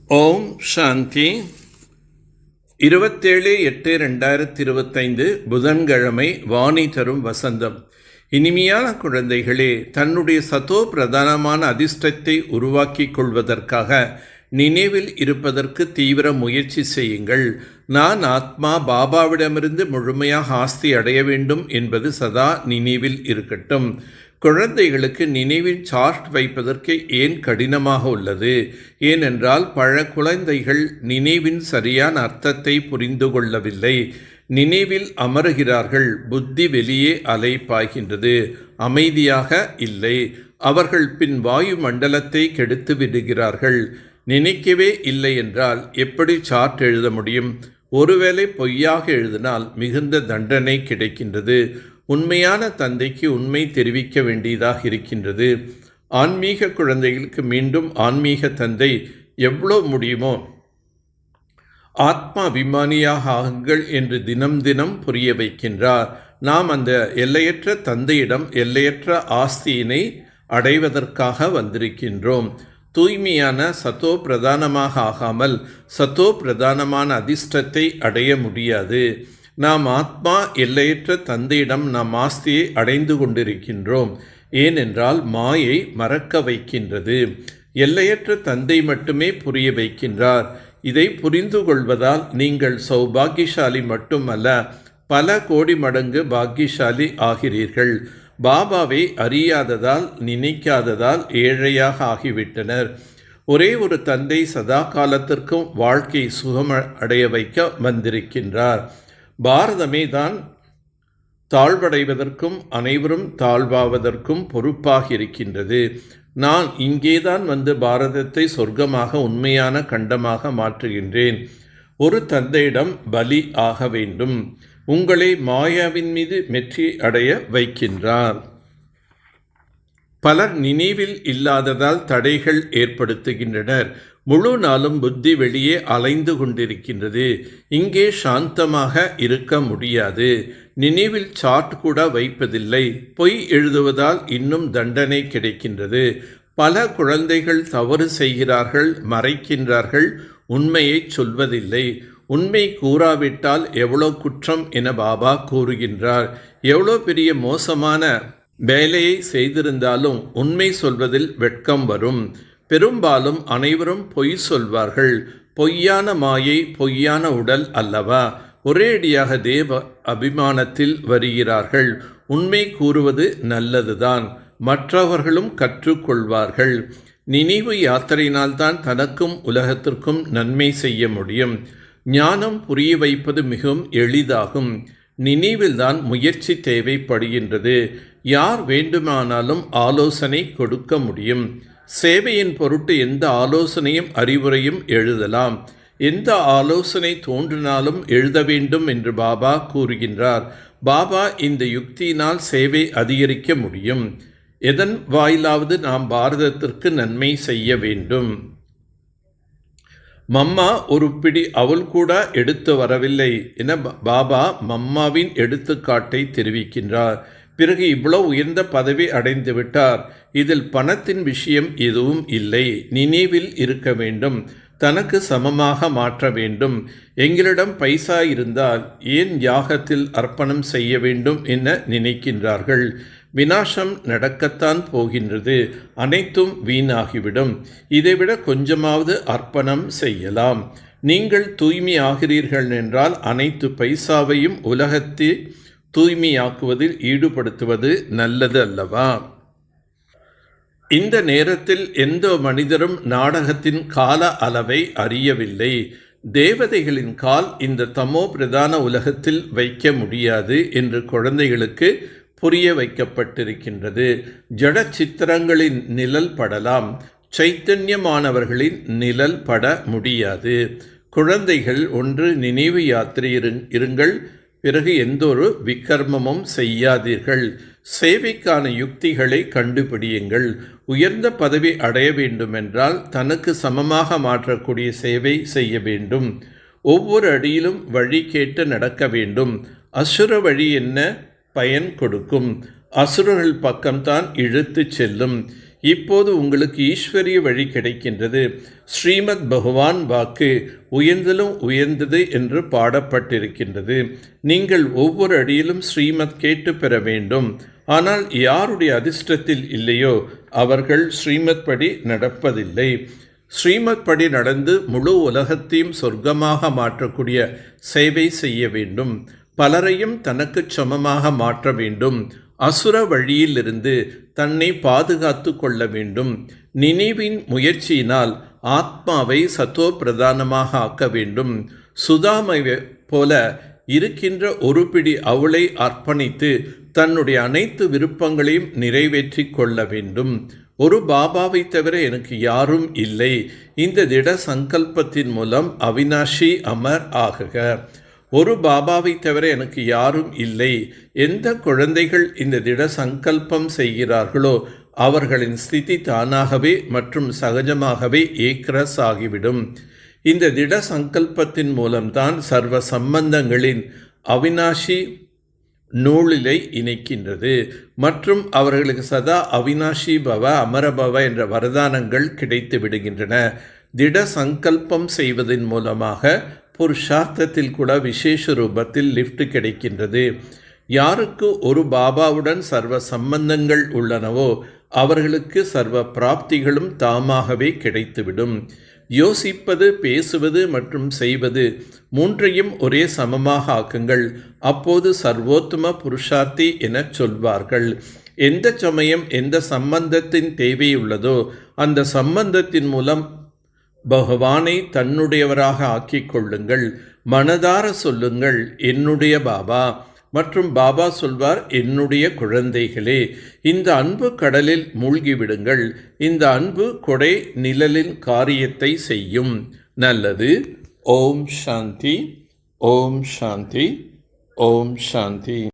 ஓம் சாந்தி. 27/8/2025 புதன்கிழமை. வாணி தரும் வசந்தம். இனிமையான குழந்தைகளே, தன்னுடைய சதோ பிரதானமான அதிர்ஷ்டத்தை உருவாக்கிக் கொள்வதற்காக நினைவில் இருப்பதற்கு தீவிர முயற்சி செய்யுங்கள். நான் ஆத்மா, பாபாவிடமிருந்து முழுமையாக ஆஸ்தி அடைய வேண்டும் என்பது சதா நினைவில் இருக்கட்டும். குழந்தைகளுக்கு நினைவில் சார்ட் வைப்பதற்கு ஏன் கடினமாக உள்ளது? ஏனென்றால் பல குழந்தைகள் நினைவின் சரியான அர்த்தத்தை புரிந்து கொள்ளவில்லை. நினைவில் அமருகிறார்கள், புத்தி வெளியே அலைப்பாய்கின்றது, அமைதியாக இல்லை. அவர்கள் பின் வாயு மண்டலத்தை கெடுத்து விடுகிறார்கள். நினைக்கவே இல்லை என்றால் எப்படி சார்ட் எழுத முடியும்? ஒருவேளை பொய்யாக எழுதினால் மிகுந்த தண்டனை கிடைக்கின்றது. உண்மையான தந்தைக்கு உண்மை தெரிவிக்க வேண்டியதாக இருக்கின்றது. ஆன்மீக குழந்தைகளுக்கு மீண்டும் ஆன்மீக தந்தை எவ்வளோ முடியுமோ ஆத்மா அபிமானியாக ஆகுங்கள் என்று தினம் தினம் புரிய வைக்கின்றார். நாம் அந்த எல்லையற்ற தந்தையிடம் எல்லையற்ற ஆஸ்தியினை அடைவதற்காக வந்திருக்கின்றோம். தூய்மையான சத்தோ பிரதானமாக ஆகாமல் சத்தோ பிரதானமான அதிர்ஷ்டத்தை அடைய முடியாது. நாம் ஆத்மா, எல்லையற்ற தந்தையிடம் நாம் ஆஸ்தியை அடைந்து கொண்டிருக்கின்றோம். ஏனென்றால் மாயை மறக்க வைக்கின்றது. எல்லையற்ற தந்தை மட்டுமே புரிய வைக்கின்றார். இதை புரிந்து கொள்வதால் நீங்கள் சௌபாகியசாலி மட்டுமல்ல, பல கோடி மடங்கு பாக்கியசாலி ஆகிறீர்கள். பாபாவை அறியாததால், நினைக்காததால் ஏழையாக ஆகிவிட்டனர். ஒரே ஒரு தந்தை சதா காலத்திற்கும் வாழ்க்கை சுகம் அடைய வைக்க வந்திருக்கின்றார். பாரதமே தான் தாழ்வடைவதற்கும் அனைவரும் தாழ்வாவதற்கும் பொறுப்பாக இருக்கின்றது. நான் இங்கேதான் வந்து பாரதத்தை சொர்க்கமாக, உண்மையான கண்டமாக மாற்றுகின்றேன். ஒரு தந்தையிடம் பலி ஆக வேண்டும். உங்களை மாயாவின் மீது வெற்றி அடைய வைக்கின்றார். பலர் நினைவில் இல்லாததால் தடைகள் ஏற்படுத்துகின்றனர். முழு நாளும் புத்தி வெளியே அலைந்து கொண்டிருக்கின்றது. இங்கே சாந்தமாக இருக்க முடியாது. நினைவில் சார்ட் கூட வைப்பதில்லை. பொய் எழுதுவதால் இன்னும் தண்டனை கிடைக்கின்றது. பல குழந்தைகள் தவறு செய்கிறார்கள், மறைக்கின்றார்கள், உண்மையை சொல்வதில்லை. உண்மை கூறாவிட்டால் எவ்வளோ குற்றம் என பாபா கூறுகின்றார். எவ்வளோ பெரிய மோசமான வேலையை செய்திருந்தாலும் உண்மை சொல்வதில் வெட்கம் வரும். பெரும்பாலும் அனைவரும் பொய் சொல்வார்கள். பொய்யான மாயை, பொய்யான உடல் அல்லவா? ஒரேடியாக தேவ அபிமானத்தில் வருகிறார்கள். உண்மை கூறுவது நல்லதுதான், மற்றவர்களும் கற்றுக்கொள்வார்கள். நினைவு யாத்திரையினால்தான் தனக்கும் உலகத்திற்கும் நன்மை செய்ய முடியும். ஞானம் புரிய வைப்பது மிகவும் எளிதாகும். நினைவில்தான் முயற்சி தேவைப்படுகின்றது. யார் வேண்டுமானாலும் ஆலோசனை கொடுக்க முடியும். சேவையின் பொருட்டு எந்த ஆலோசனையும் அறிவுரையும் எழுதலாம். எந்த ஆலோசனை தோன்றினாலும் எழுத வேண்டும் என்று பாபா கூறுகின்றார். பாபா இந்த யுக்தியினால் சேவை அதிகரிக்க முடியும். எதன் வாயிலாவது நாம் பாரதத்திற்கு நன்மை செய்ய வேண்டும். மம்மா ஒரு பிடி அவள் கூட எடுத்து வரவில்லை என பாபா மம்மாவின் எடுத்துக்காட்டை தெரிவிக்கின்றார். பிறகு இவ்வளவு உயர்ந்த பதவி அடைந்து விட்டார். இதில் பணத்தின் விஷயம் எதுவும் இல்லை. நினைவில் இருக்க வேண்டும். தனக்கு சமமாக மாற்ற வேண்டும். எங்களிடம் பைசா இருந்தால் ஏன் யாகத்தில் அர்ப்பணம் செய்ய வேண்டும் என நினைக்கின்றார்கள். விநாசம் நடக்கத்தான் போகின்றது. அனைத்தும் வீணாகிவிடும். இதைவிட கொஞ்சமாவது அர்ப்பணம் செய்யலாம். நீங்கள் தூய்மை ஆகிறீர்கள் என்றால் அனைத்து பைசாவையும் உலகத்தை தூய்மையாக்குவதில் ஈடுபடுத்துவது நல்லது அல்லவா? இந்த நேரத்தில் எந்த மனிதரும் நாடகத்தின் கால அளவை அறியவில்லை. தேவதைகளின் கால் இந்த தமோ பிரதான உலகத்தில் வைக்க முடியாது என்று குழந்தைகளுக்கு புரிய வைக்கப்பட்டிருக்கின்றது. ஜட சித்திரங்களின் நிழல் படலாம், சைத்தன்யமானவர்களின் நிழல் பட முடியாது. குழந்தைகள், ஒன்று நினைவு யாத்திரை இருங்கள், பிறகு எந்தொரு விக்கர்மமும் செய்யாதீர்கள். சேவைக்கான யுக்திகளை கண்டுபிடியுங்கள். உயர்ந்த பதவி அடைய வேண்டுமென்றால் தனக்கு சமமாக மாற்றக்கூடிய சேவை செய்ய வேண்டும். ஒவ்வொரு அடியிலும் வழி கேட்டு நடக்க வேண்டும். அசுர வழி என்ன பயன் கொடுக்கும்? அசுரர்கள் பக்கம்தான் இழுத்து செல்லும். இப்போது உங்களுக்கு ஈஸ்வரிய வழி கிடைக்கின்றது. ஸ்ரீமத் பகவான் வாக்கு உயர்ந்தலும் உயர்ந்தது என்று பாடப்பட்டிருக்கின்றது. நீங்கள் ஒவ்வொரு அடியிலும் ஸ்ரீமத் கேட்டு பெற வேண்டும். ஆனால் யாருடைய அதிர்ஷ்டத்தில் இல்லையோ அவர்கள் ஸ்ரீமத் படி நடப்பதில்லை. ஸ்ரீமத் படி நடந்து முழு உலகத்தையும் சொர்க்கமாக மாற்றக்கூடிய சேவை செய்ய வேண்டும். பலரையும் தனக்கு சமமாக மாற்ற வேண்டும். அசுர வழியிலிருந்து தன்னை பாதுகாத்து கொள்ள வேண்டும். நினைவின் முயற்சியினால் ஆத்மாவை சத்தோ பிரதானமாக ஆக்க வேண்டும். சுதாமை போல இருக்கின்ற ஒரு பிடி அவளை அர்ப்பணித்து தன்னுடைய அனைத்து விருப்பங்களையும் நிறைவேற்றி கொள்ள வேண்டும். ஒரு பாபாவை தவிர எனக்கு யாரும் இல்லை. இந்த திட சங்கல்பத்தின் மூலம் அவினாஷி அமர் ஆகுக. ஒரு பாபாவை தவிர எனக்கு யாரும் இல்லை. எந்த குழந்தைகள் இந்த திட சங்கல்பம் செய்கிறார்களோ அவர்களின் ஸ்திதி தானாகவே மற்றும் சகஜமாகவே ஏக்ரஸ் ஆகிவிடும். இந்த திட சங்கல்பத்தின் மூலம்தான் சர்வ சம்பந்தங்களின் அவினாஷி நூலிலை இணைக்கின்றது மற்றும் அவர்களுக்கு சதா அவினாஷி பவ அமரபவ என்ற வரதானங்கள் கிடைத்து விடுகின்றன. திட சங்கல்பம் செய்வதன் மூலமாக புருஷார்த்தத்தில் கூட விசேஷ ரூபத்தில் லிஃப்ட் கிடைக்கின்றது. யாருக்கு ஒரு பாபாவுடன் சர்வ சம்பந்தங்கள் உள்ளனவோ அவர்களுக்கு சர்வ பிராப்திகளும் தாமாகவே கிடைத்துவிடும். யோசிப்பது, பேசுவது மற்றும் செய்வது மூன்றையும் ஒரே சமமாக ஆக்குங்கள். அப்போது சர்வோத்தம புருஷார்த்தி என சொல்வார்கள். எந்த சமயம் எந்த சம்பந்தத்தின் தேவை உள்ளதோ அந்த சம்பந்தத்தின் மூலம் பகவானை தன்னுடையவராக ஆக்கிக் கொள்ளுங்கள். மனதார சொல்லுங்கள், என்னுடைய பாபா. மற்றும் பாபா சொல்வார், என்னுடைய குழந்தைகளே. இந்த அன்பு கடலில் மூழ்கிவிடுங்கள். இந்த அன்பு கொடை நிழலின் காரியத்தை செய்யும். நல்லது. ஓம் சாந்தி, ஓம் சாந்தி, ஓம் சாந்தி.